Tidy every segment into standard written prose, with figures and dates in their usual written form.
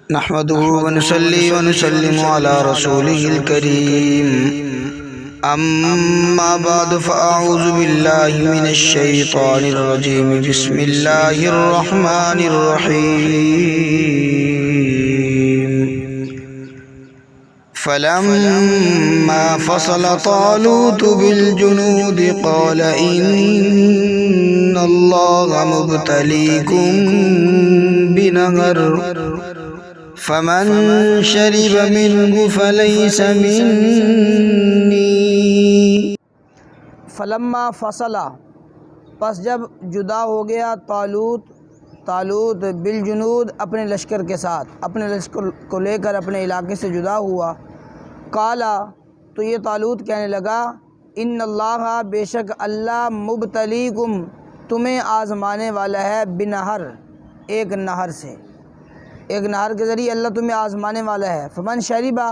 نحمده ونصلي ونسلم على رسوله الكريم أما بعد فأعوذ بالله من الشيطان الرجيم بسم الله الرحمن الرحيم فلما فصل طالوت بالجنود قال إن الله مبتليكم بنهر فمن شرب منه فليس مني فلما فصلا پس جب جدا ہو گیا طالوت بالجنود اپنے لشکر کے ساتھ، اپنے لشکر کو لے کر اپنے علاقے سے جدا ہوا، قالا تو یہ طالوت کہنے لگا ان اللہ بے شک اللہ مبتلیکم تمہیں آزمانے والا ہے بنہر ایک نہر سے، ایک نہر کے ذریعے اللہ تمہیں آزمانے والا ہے۔ فمن شریبا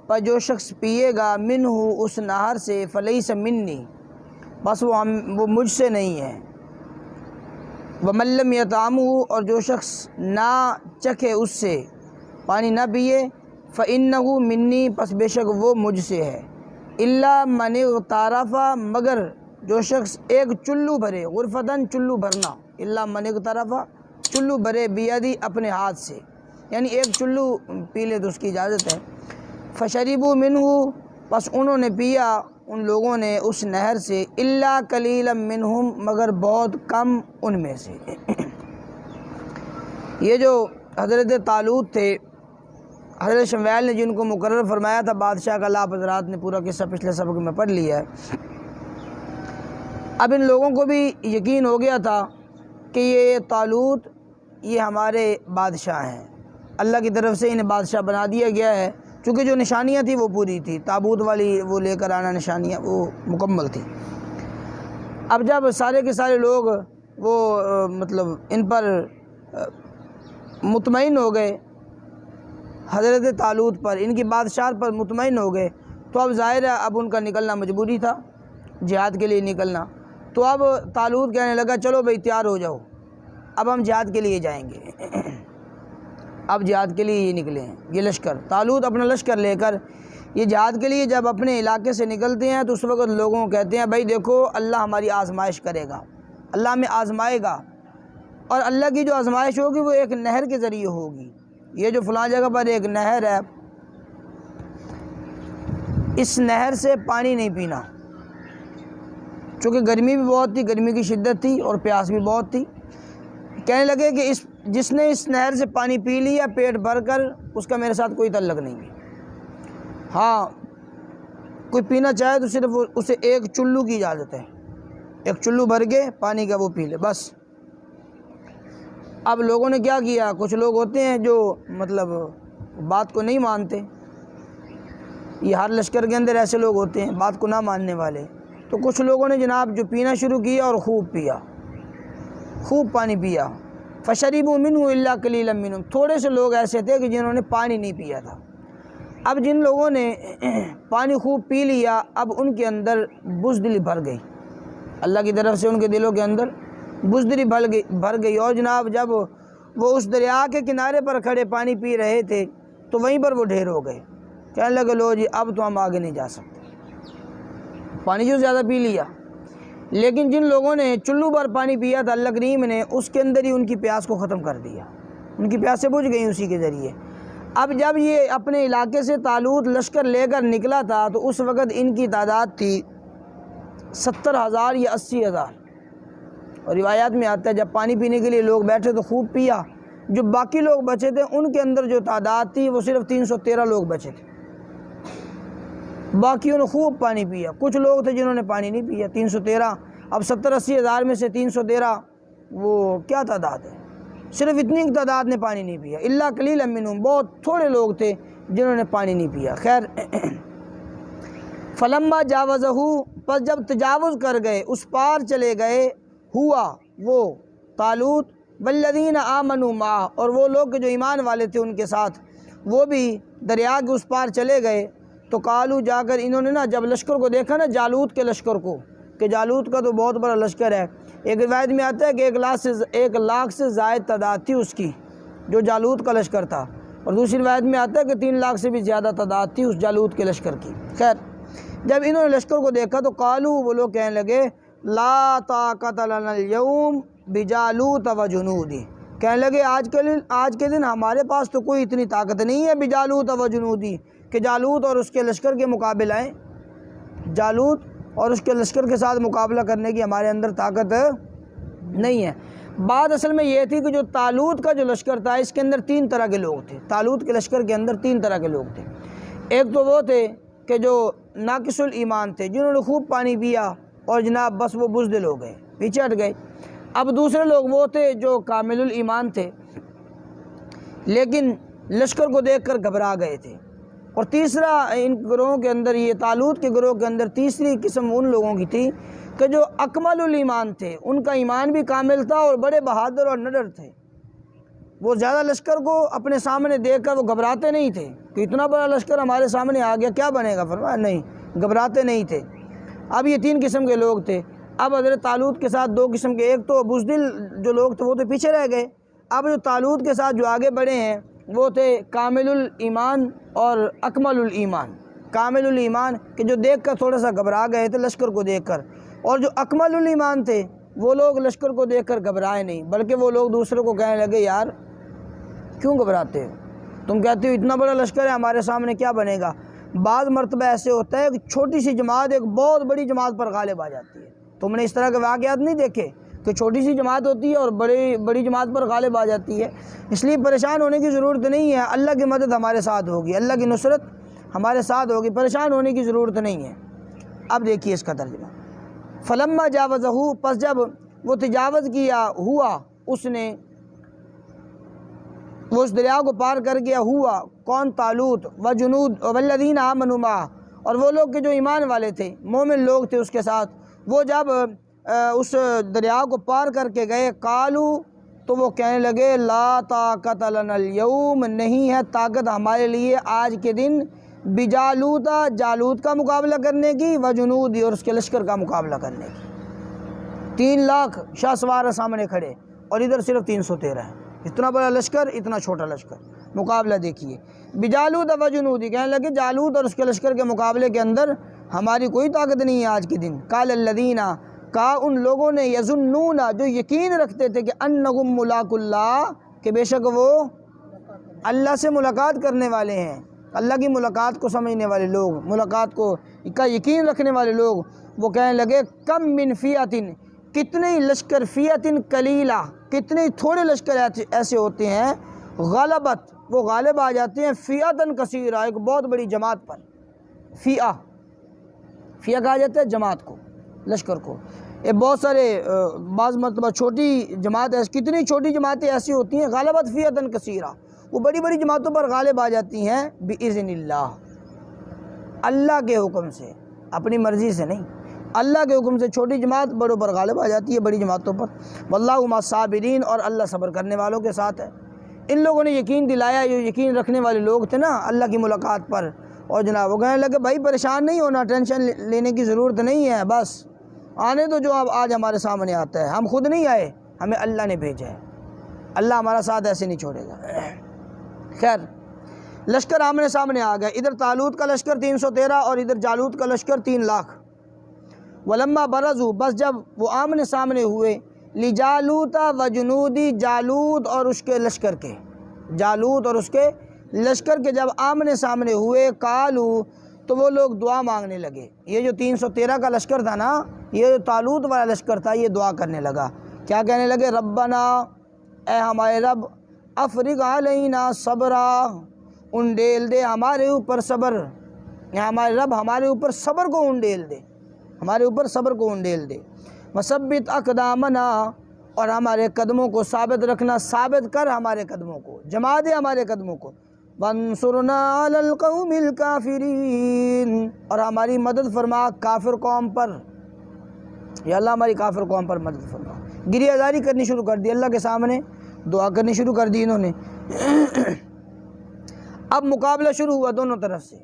پر جو شخص پیے گا منہ اس نہر سے فلیس منی بس وہ مجھ سے نہیں ہے۔ ومن لم یطعمہ اور جو شخص نہ چکھے اس سے پانی نہ پیے فإنہ منی پس بے شک وہ مجھ سے ہے۔ الا من اغترف مگر جو شخص ایک چلو بھرے، غرفتاً چلو بھرنا، الا من اغترف چلو بھرے بیدی اپنے ہاتھ سے، یعنی ایک چلو پی لے تو اس کی اجازت ہے۔ فشربوا منہ پس انہوں نے پیا ان لوگوں نے اس نہر سے الا قلیلا منہم مگر بہت کم ان میں سے۔ یہ جو حضرت طالوت تھے، حضرت شمویل نے جن کو مقرر فرمایا تھا بادشاہ کا، آپ حضرات نے پورا قصہ پچھلے سبق میں پڑھ لیا ہے۔ اب ان لوگوں کو بھی یقین ہو گیا تھا کہ یہ طالوت یہ ہمارے بادشاہ ہیں، اللہ کی طرف سے انہیں بادشاہ بنا دیا گیا ہے، چونکہ جو نشانیاں تھیں وہ پوری تھی، تابوت والی وہ لے کر آنا نشانیاں وہ مکمل تھی۔ اب جب سارے کے سارے لوگ وہ مطلب ان پر مطمئن ہو گئے، حضرت طالوت پر، ان کی بادشاہ پر مطمئن ہو گئے، تو اب ظاہر ہے اب ان کا نکلنا مجبوری تھا، جہاد کے لیے نکلنا۔ تو اب طالوت کہنے لگا چلو بھئی تیار ہو جاؤ، اب ہم جہاد کے لیے جائیں گے۔ اب جہاد کے لیے یہ نکلے ہیں، یہ لشکر طالوت اپنا لشکر لے کر یہ جہاد کے لیے جب اپنے علاقے سے نکلتے ہیں تو اس وقت لوگوں کو کہتے ہیں بھائی دیکھو اللہ ہماری آزمائش کرے گا، اللہ ہمیں آزمائے گا، اور اللہ کی جو آزمائش ہوگی وہ ایک نہر کے ذریعے ہوگی۔ یہ جو فلاں جگہ پر ایک نہر ہے، اس نہر سے پانی نہیں پینا، چونکہ گرمی بھی بہت تھی، گرمی کی شدت تھی اور پیاس بھی بہت تھی۔ کہنے لگے کہ جس نے اس نہر سے پانی پی لیا پیٹ بھر کر، اس کا میرے ساتھ کوئی تعلق نہیں ہے۔ ہاں کوئی پینا چاہے تو صرف اسے ایک چلو کی اجازت ہے، ایک چلو بھر کے پانی کا وہ پی لے بس۔ اب لوگوں نے کیا کیا، کچھ لوگ ہوتے ہیں جو مطلب بات کو نہیں مانتے، یہ ہر لشکر کے اندر ایسے لوگ ہوتے ہیں بات کو نہ ماننے والے، تو کچھ لوگوں نے جناب جو پینا شروع کیا اور خوب پیا، خوب پانی پیا۔ فشربوا منہ الا قلیلا منہم تھوڑے سے لوگ ایسے تھے کہ جنہوں نے پانی نہیں پیا تھا۔ اب جن لوگوں نے پانی خوب پی لیا اب ان کے اندر بزدلی بھر گئی، اللہ کی طرف سے ان کے دلوں کے اندر بزدلی بھر گئی، اور جناب جب وہ اس دریا کے کنارے پر کھڑے پانی پی رہے تھے تو وہیں پر وہ ڈھیر ہو گئے، کہنے لگے لو جی اب تو ہم آگے نہیں جا سکتے، پانی جو زیادہ پی لیا۔ لیکن جن لوگوں نے چلو بھر پانی پیا تھا اللہ کریم نے اس کے اندر ہی ان کی پیاس کو ختم کر دیا، ان کی پیاسیں بجھ گئیں اسی کے ذریعے۔ اب جب یہ اپنے علاقے سے طالوت لشکر لے کر نکلا تھا تو اس وقت ان کی تعداد تھی 70,000 یا 80,000، اور روایات میں آتا ہے جب پانی پینے کے لیے لوگ بیٹھے تو خوب پیا، جو باقی لوگ بچے تھے ان کے اندر جو تعداد تھی وہ صرف 313 لوگ بچے تھے، باقیوں نے خوب پانی پیا۔ کچھ لوگ تھے جنہوں نے پانی نہیں پیا، 313۔ اب 70-80 ہزار میں سے 313 وہ کیا تعداد ہے، صرف اتنی تعداد نے پانی نہیں پیا۔ الا قلیلا منہم بہت تھوڑے لوگ تھے جنہوں نے پانی نہیں پیا۔ خیر فلما جاوزہ پس جب تجاوز کر گئے، اس پار چلے گئے، ہوا وہ طالوت والذین آمنوا معہ اور وہ لوگ جو ایمان والے تھے ان کے ساتھ، وہ بھی دریا کے اس پار چلے گئے، تو قالو جا کر انہوں نے جب لشکر کو دیکھا جالوت کے لشکر کو، کہ جالوت کا تو بہت بڑا لشکر ہے، ایک روایت میں آتا ہے کہ 1 لاکھ سے زائد تعداد تھی اس کی، جو جالوت کا لشکر تھا، اور دوسری روایت میں آتا ہے کہ 3 لاکھ سے بھی زیادہ تعداد تھی اس جالوت کے لشکر کی۔ خیر، جب انہوں نے لشکر کو دیکھا تو قالو، وہ لوگ کہنے لگے لا طاقت لنا اليوم بجالوت وجنودی، کہنے لگے آج کے دن ہمارے پاس تو کوئی اتنی طاقت نہیں ہے بجالوت وجنودی کہ جالوت اور اس کے لشکر کے مقابلہ آئیں، جالوت اور اس کے لشکر کے ساتھ مقابلہ کرنے کی ہمارے اندر طاقت نہیں ہے۔ بات اصل میں یہ تھی کہ جو طالوت کا جو لشکر تھا اس کے اندر 3 طرح کے لوگ تھے۔ طالوت کے لشکر کے اندر 3 طرح کے لوگ تھے۔ ایک تو وہ تھے کہ جو ناقص الایمان تھے، جنہوں نے خوب پانی پیا اور جناب بس وہ بزدل ہو گئے، پیچھے ہٹ گئے۔ اب دوسرے لوگ وہ تھے جو کامل الایمان تھے لیکن لشکر کو دیکھ کر گھبرا گئے تھے۔ اور تیسرا ان گروہوں کے اندر، یہ طالوت کے گروہ کے اندر تیسری قسم ان لوگوں کی تھی کہ جو اکمل الایمان تھے، ان کا ایمان بھی کامل تھا اور بڑے بہادر اور نڈر تھے۔ وہ زیادہ لشکر کو اپنے سامنے دیکھ کر وہ گھبراتے نہیں تھے کہ اتنا بڑا لشکر ہمارے سامنے آ گیا کیا بنے گا، فرمایا نہیں، گھبراتے نہیں تھے۔ اب یہ 3 قسم کے لوگ تھے۔ اب حضرت طالوت کے ساتھ 2 قسم کے، ایک تو بزدل جو لوگ تھے وہ تو پیچھے رہ گئے، اب جو طالوت کے ساتھ جو آگے بڑھے ہیں وہ تھے کامل الایمان اور اکمل الایمان۔ کامل الایمان کہ جو دیکھ کر تھوڑا سا گھبرا گئے تھے لشکر کو دیکھ کر، اور جو اکمل الایمان تھے وہ لوگ لشکر کو دیکھ کر گھبرائے نہیں، بلکہ وہ لوگ دوسرے کو کہنے لگے یار کیوں گھبراتے ہو، تم کہتے ہو اتنا بڑا لشکر ہے ہمارے سامنے کیا بنے گا۔ بعض مرتبہ ایسے ہوتا ہے کہ چھوٹی سی جماعت ایک بہت بڑی جماعت پر غالب آ جاتی ہے۔ تم نے اس طرح کے واقعات نہیں دیکھے کہ چھوٹی سی جماعت ہوتی ہے اور بڑی جماعت پر غالب آ جاتی ہے؟ اس لیے پریشان ہونے کی ضرورت نہیں ہے، اللہ کی مدد ہمارے ساتھ ہوگی، اللہ کی نصرت ہمارے ساتھ ہوگی، پریشان ہونے کی ضرورت نہیں ہے۔ اب دیکھیے اس کا ترجمہ، فلما جاوزہ، پس جب وہ تجاوز کیا ہوا، اس نے وہ اس دریا کو پار کر گیا ہوا، کون؟ طالوت، وجنود والذین آمنوا معہ، اور وہ لوگ کہ جو ایمان والے تھے، مومن لوگ تھے اس کے ساتھ، وہ جب اس دریا کو پار کر کے گئے، قالو، تو وہ کہنے لگے لا طاقت لنا اليوم، نہیں ہے طاقت ہمارے لیے آج کے دن بجالوت، جالوت کا مقابلہ کرنے کی، وجنودی، اور اس کے لشکر کا مقابلہ کرنے کی۔ 3 لاکھ شاہ سوار سامنے کھڑے اور ادھر صرف 313 ہے، اتنا بڑا لشکر اتنا چھوٹا لشکر، مقابلہ دیکھیے۔ بجالوت وجنودی، کہنے لگے جالوت اور اس کے لشکر کے مقابلے کے اندر ہماری کوئی طاقت نہیں ہے آج کے دن۔ قال الذین، کہا ان لوگوں نے، یظنون، جو یقین رکھتے تھے کہ انہم ملاق اللہ، کہ بے شک وہ اللہ سے ملاقات کرنے والے ہیں، اللہ کی ملاقات کو سمجھنے والے لوگ، ملاقات کو کا یقین رکھنے والے لوگ، وہ کہنے لگے کم من فیعۃ، کتنے لشکر، فیعۃ قلیلہ، کتنے تھوڑے لشکر ایسے ہوتے ہیں، غلبت، وہ غالب آ جاتے ہیں، فیعۃ کثیرہ، ایک بہت بڑی جماعت پر۔ فیعہ کہا جاتا ہے جماعت کو، لشکر کو۔ یہ بہت سارے بعض مرتبہ چھوٹی جماعت، کتنی چھوٹی جماعتیں ایسی ہوتی ہیں، غلبت فیعۃ کثیرہ، وہ بڑی بڑی جماعتوں پر غالب آ جاتی ہیں، بِإِذْنِ اللہ، اللہ کے حکم سے، اپنی مرضی سے نہیں، اللہ کے حکم سے چھوٹی جماعت بڑوں پر غالب آ جاتی ہے، بڑی جماعتوں پر۔ واللہ مع الصابرین، اور اللہ صبر کرنے والوں کے ساتھ ہے۔ ان لوگوں نے یقین دلایا، جو یقین رکھنے والے لوگ تھے نا اللہ کی ملاقات پر، اور جناب وہ کہنے لگے بھائی پریشان نہیں ہونا، ٹینشن لینے کی ضرورت نہیں ہے، بس آنے تو جو اب آج ہمارے سامنے آتا ہے، ہم خود نہیں آئے، ہمیں اللہ نے بھیجا ہے، اللہ ہمارا ساتھ ایسے نہیں چھوڑے گا۔ خیر، لشکر آمنے سامنے آ گئے، ادھر طالوت کا لشکر 313 اور ادھر جالوت کا لشکر 3 لاکھ۔ ولما برزوا، بس جب وہ آمنے سامنے ہوئے، لجالوت وجنودی، جالوت اور اس کے لشکر کے، جالوت اور اس کے لشکر کے جب آمنے سامنے ہوئے، قالو، تو وہ لوگ دعا مانگنے لگے۔ یہ جو 313 کا لشکر تھا نا، یہ جو طالوت والا لشکر تھا، یہ دعا کرنے لگا، کیا کہنے لگے؟ ربنا، اے ہمارے رب، افرغ علینا صبرا، انڈیل دے ہمارے اوپر صبر، یا ہمارے رب ہمارے اوپر صبر کو انڈیل دے، ہمارے اوپر صبر کو انڈیل دے۔ وثبت اقدامنا، اور ہمارے قدموں کو ثابت رکھنا، ثابت کر ہمارے قدموں کو، جما دے ہمارے قدموں کو۔ وانصرنا علی القوم الکافرین، اور ہماری مدد فرما کافر قوم پر، یا اللہ ہماری کافر قوم پر مدد فرما۔ گریہ زاری کرنی شروع کر دی، اللہ کے سامنے دعا کرنی شروع کر دی انہوں نے۔ اب مقابلہ شروع ہوا دونوں طرف سے،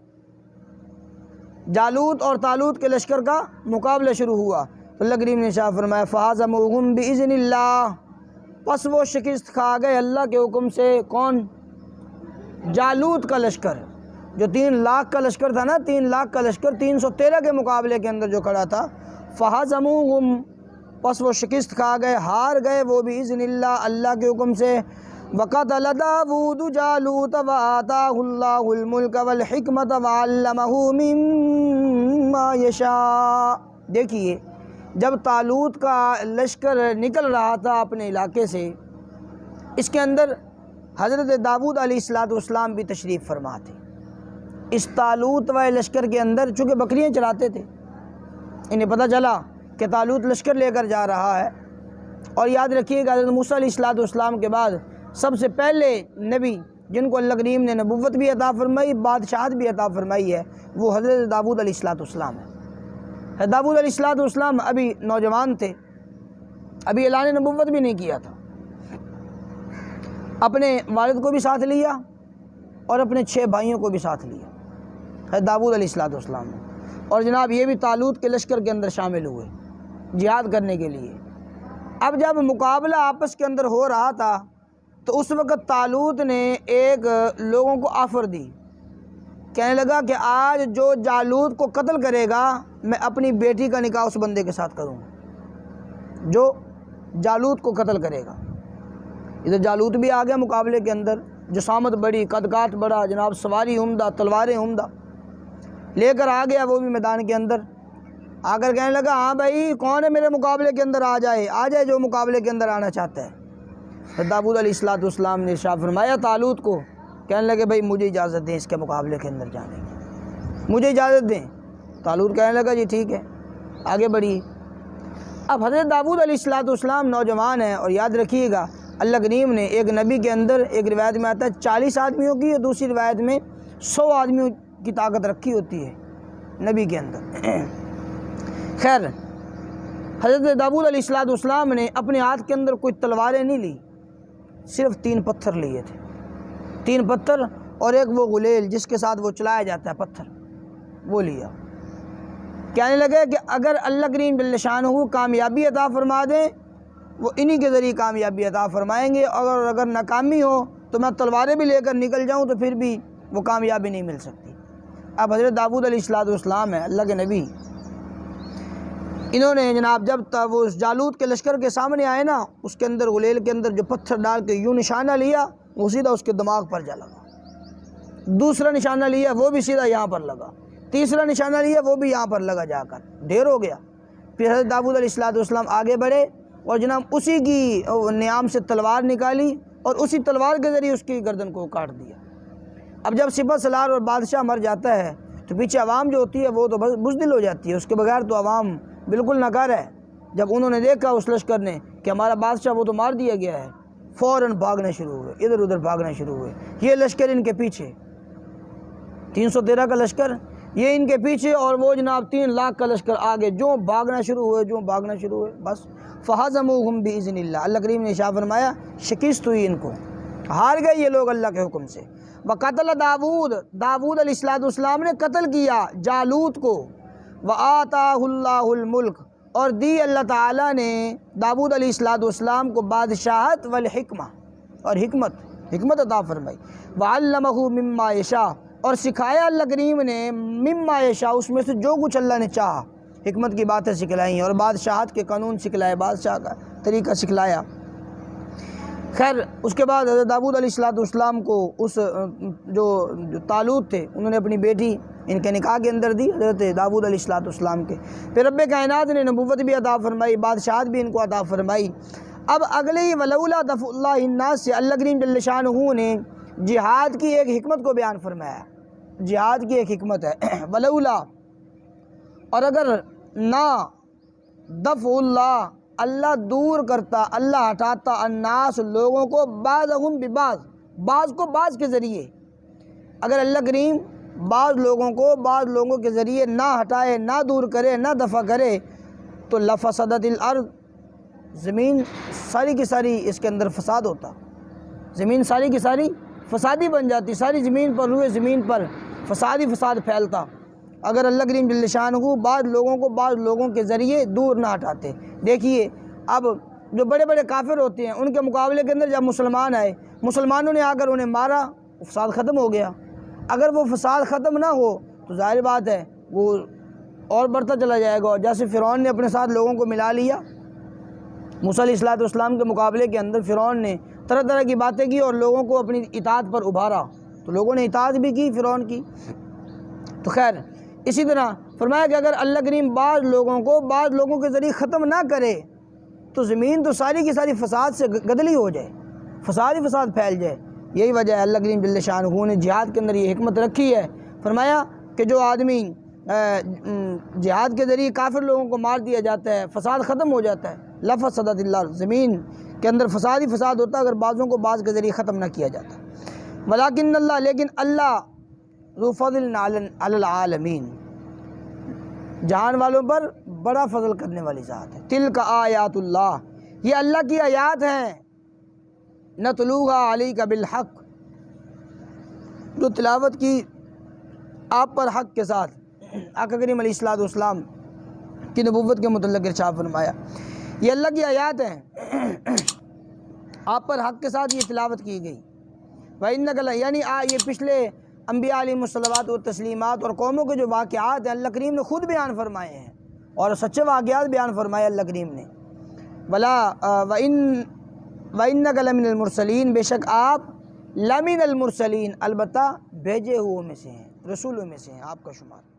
جالوت اور طالوت کے لشکر کا مقابلہ شروع ہوا۔ تو اللہ کریم نے شاہ فرمایا فہزموہم بإذن اللہ، پس وہ شکست کھا گئے اللہ کے حکم سے۔ کون؟ جالوت کا لشکر جو 3 لاکھ کا لشکر تھا نا، 3 لاکھ کا لشکر 313 کے مقابلے کے اندر جو کھڑا تھا، فہزموہم، پس وہ شکست کھا گئے، ہار گئے وہ بھی اذن اللہ، اللہ کے حکم سے۔ وقتل داود جالوت وآتاہ اللہ الملک والحکمت وعلمہ مما یشاء۔ دیکھیے جب طالوت کا لشکر نکل رہا تھا اپنے علاقے سے، اس کے اندر حضرت داود علیہ السلام بھی تشریف فرما تھے۔ اس طالوت و لشکر کے اندر چونکہ بکریاں چراتے تھے، انہیں پتہ چلا کہ طالوت لشکر لے کر جا رہا ہے۔ اور یاد رکھیے کہ حضرت موسیٰ علیہ السلام کے بعد سب سے پہلے نبی جن کو اللہ کریم نے نبوت بھی عطا فرمائی، بادشاہت بھی عطا فرمائی ہے، وہ حضرت داود علیہ السلام ہے۔ حضرت داود علیہ السلام ابھی نوجوان تھے، ابھی اعلان نبوت بھی نہیں کیا تھا۔ اپنے والد کو بھی ساتھ لیا اور اپنے 6 بھائیوں کو بھی ساتھ لیا حضرت داود علیہ السلام نے، اور جناب یہ بھی طالوت کے لشکر کے اندر شامل ہوئے جہاد کرنے کے لیے۔ اب جب مقابلہ آپس کے اندر ہو رہا تھا تو اس وقت طالوت نے ایک لوگوں کو آفر دی، کہنے لگا کہ آج جو جالوت کو قتل کرے گا میں اپنی بیٹی کا نکاح اس بندے کے ساتھ کروں گا جو جالوت کو قتل کرے گا۔ ادھر جالوت بھی آ گیا مقابلے کے اندر، جسامت بڑی، قد کاٹ بڑا، جناب سواری عمدہ، تلواریں عمدہ لے کر آ گیا وہ بھی میدان کے اندر۔ آ کر کہنے لگا ہاں بھائی کون ہے میرے مقابلے کے اندر آ جائے جو مقابلے کے اندر آنا چاہتا ہے۔ داود علیہ السلام نے ارشاد فرمایا طالوت کو، کہنے لگے بھائی مجھے اجازت دیں اس کے مقابلے کے اندر جانے کی، مجھے اجازت دیں۔ طالوت کہنے لگا جی ٹھیک ہے آگے بڑھیے۔ اب حضرت داود علیہ السلام نوجوان ہیں، اور یاد رکھیے گا اللہ کریم نے ایک نبی کے اندر، ایک روایت میں آتا ہے 40 آدمیوں کی اور دوسری روایت میں 100 آدمیوں کی طاقت رکھی ہوتی ہے نبی کے اندر۔ خیر حضرت داود علیہ السلام نے اپنے ہاتھ کے اندر کوئی تلواریں نہیں لی، صرف 3 پتھر لیے تھے، 3 پتھر اور ایک وہ غلیل جس کے ساتھ وہ چلایا جاتا ہے پتھر، وہ لیا۔ کہنے لگے کہ اگر اللہ کریم جل شانہ کامیابی عطا فرما دیں وہ انہی کے ذریعے کامیابی عطا فرمائیں گے، اور اگر ناکامی ہو تو میں تلواریں بھی لے کر نکل جاؤں تو پھر بھی وہ کامیابی نہیں مل سکتی۔ اب حضرت داود علیہ السلام ہے اللہ کے نبی، انہوں نے جناب جب وہ جالوت کے لشکر کے سامنے آئے نا، اس کے اندر غلیل کے اندر جو پتھر ڈال کے یوں نشانہ لیا وہ سیدھا اس کے دماغ پر جا لگا، دوسرا نشانہ لیا وہ بھی سیدھا یہاں پر لگا، تیسرا نشانہ لیا وہ بھی یہاں پر لگا، جا کر ڈھیر ہو گیا۔ پھر حضرت داود علیہ السلام آگے بڑھے اور جناب اسی کی نیام سے تلوار نکالی اور اسی تلوار کے ذریعے اس کی گردن کو کاٹ دیا۔ اب جب سپہ سالار اور بادشاہ مر جاتا ہے تو پیچھے عوام جو ہوتی ہے وہ تو بزدل ہو جاتی ہے، اس کے بغیر تو عوام بالکل ناکار ہے۔ جب انہوں نے دیکھا اس لشکر نے کہ ہمارا بادشاہ وہ تو مار دیا گیا ہے، فوراً بھاگنے شروع ہوئے، ادھر ادھر بھاگنے شروع ہوئے۔ یہ لشکر ان کے پیچھے 313 کا لشکر یہ ان کے پیچھے، اور وہ جناب 3 لاکھ کا لشکر آگے، جو بھاگنا شروع ہوئے بس فہزموہم باذن اللہ، اللہ کریم نے ارشاد فرمایا شکست ہوئی، ان کو ہار گئے یہ لوگ اللہ کے حکم سے۔ وقتل داود علیہ السلام نے قتل کیا جالوت کو، وآتاہ اللہ الملک، اور دی اللہ تعالیٰ نے داود علیہ السلام کو بادشاہت والحکمہ اور حکمت عطا فرمائی، وعلمہ مما یشاء، اور سکھایا اللہ کریم نے مما یشاء، اس میں سے جو کچھ اللہ نے چاہا، حکمت کی باتیں سکھلائیں اور بادشاہت کے قانون سکھلائے، بادشاہ کا طریقہ سکھلایا۔ خیر اس کے بعد حضرت داود علیہ السلام کو اس جو طالوت تھے انہوں نے اپنی بیٹی ان کے نکاح کے اندر دی حضرت داود علیہ السلام کے، پھر رب کائنات نے نبوت بھی عطا فرمائی، بادشاہت بھی ان کو عطا فرمائی۔ اب اگلے ہی ولولا دفع اللہ الناس سے اللہ کریم جل شانہ نے جہاد کی ایک حکمت کو بیان فرمایا، جہاد کی ایک حکمت ہے ولولا، اور اگر نہ دفع اللہ دور کرتا، اللہ ہٹاتا الناس لوگوں کو بعضهم ببعض، بعض کو بعض کے ذریعے، اگر اللہ کریم بعض لوگوں کے ذریعے نہ ہٹائے، نہ دور کرے، نہ دفع کرے تو لفسدت الارض، زمین ساری کی ساری اس کے اندر فساد ہوتا، زمین ساری کی ساری فسادی بن جاتی، ساری زمین پر روئے زمین پر فساد ہی فساد پھیلتا، اگر اللہ کریم جل شانہ بعض لوگوں کو بعض لوگوں کے ذریعے دور نہ ہٹاتے۔ دیکھیے اب جو بڑے بڑے کافر ہوتے ہیں ان کے مقابلے کے اندر جب مسلمان آئے، مسلمانوں نے آ کر انہیں مارا فساد ختم ہو گیا۔ اگر وہ فساد ختم نہ ہو تو ظاہر بات ہے وہ اور بڑھتا چلا جائے گا۔ اور جیسے فرعون نے اپنے ساتھ لوگوں کو ملا لیا، موسیٰ علیہ السلام کے مقابلے کے اندر فرعون نے طرح طرح کی باتیں کی اور لوگوں کو اپنی اطاعت پر ابھارا، تو لوگوں نے اطاعت بھی کی فرعون کی۔ تو خیر اسی طرح فرمایا کہ اگر اللہ کریم بعض لوگوں کے ذریعے ختم نہ کرے تو زمین تو ساری کی ساری فساد سے گدلی ہو جائے، فساد ہی فساد پھیل جائے۔ یہی وجہ ہے اللہ کریم جل شانہ نے جہاد کے اندر یہ حکمت رکھی ہے۔ فرمایا کہ جو آدمی جہاد کے ذریعے کافر لوگوں کو مار دیا جاتا ہے، فساد ختم ہو جاتا ہے۔ لفسدت اللہ، زمین کے اندر فساد ہی فساد ہوتا ہے اگر بعضوں کو بعض کے ذریعے ختم نہ کیا جاتا۔ ولیکن اللہ، لیکن اللہ ذو فضل علی العالمین، جہان والوں پر بڑا فضل کرنے والی ذات ہے۔ تلک آیات اللہ، یہ اللہ کی آیات ہیں، نتلوها علیک بالحق، جو تلاوت کی آپ پر حق کے ساتھ۔ آقا کریم علیہ السلام کی نبوت کے متعلق ارشاد فرمایا یہ اللہ کی آیات ہیں، آپ پر حق کے ساتھ یہ تلاوت کی گئی۔ وَإِنَّكَ یعنی یہ پچھلے انبیاء علیہ الصلوات و تسلیمات اور قوموں کے جو واقعات ہیں اللہ کریم نے خود بیان فرمائے ہیں اور سچے واقعات بیان فرمائے اللہ کریم نے۔ وَإِنَّكَ لَمِنَ الْمُرْسَلِينَ، بے شک آپ لَمِنَ الْمُرْسَلِينَ، البتہ بھیجے ہوئے میں سے ہیں، رسولوں میں سے ہیں آپ کا شمار۔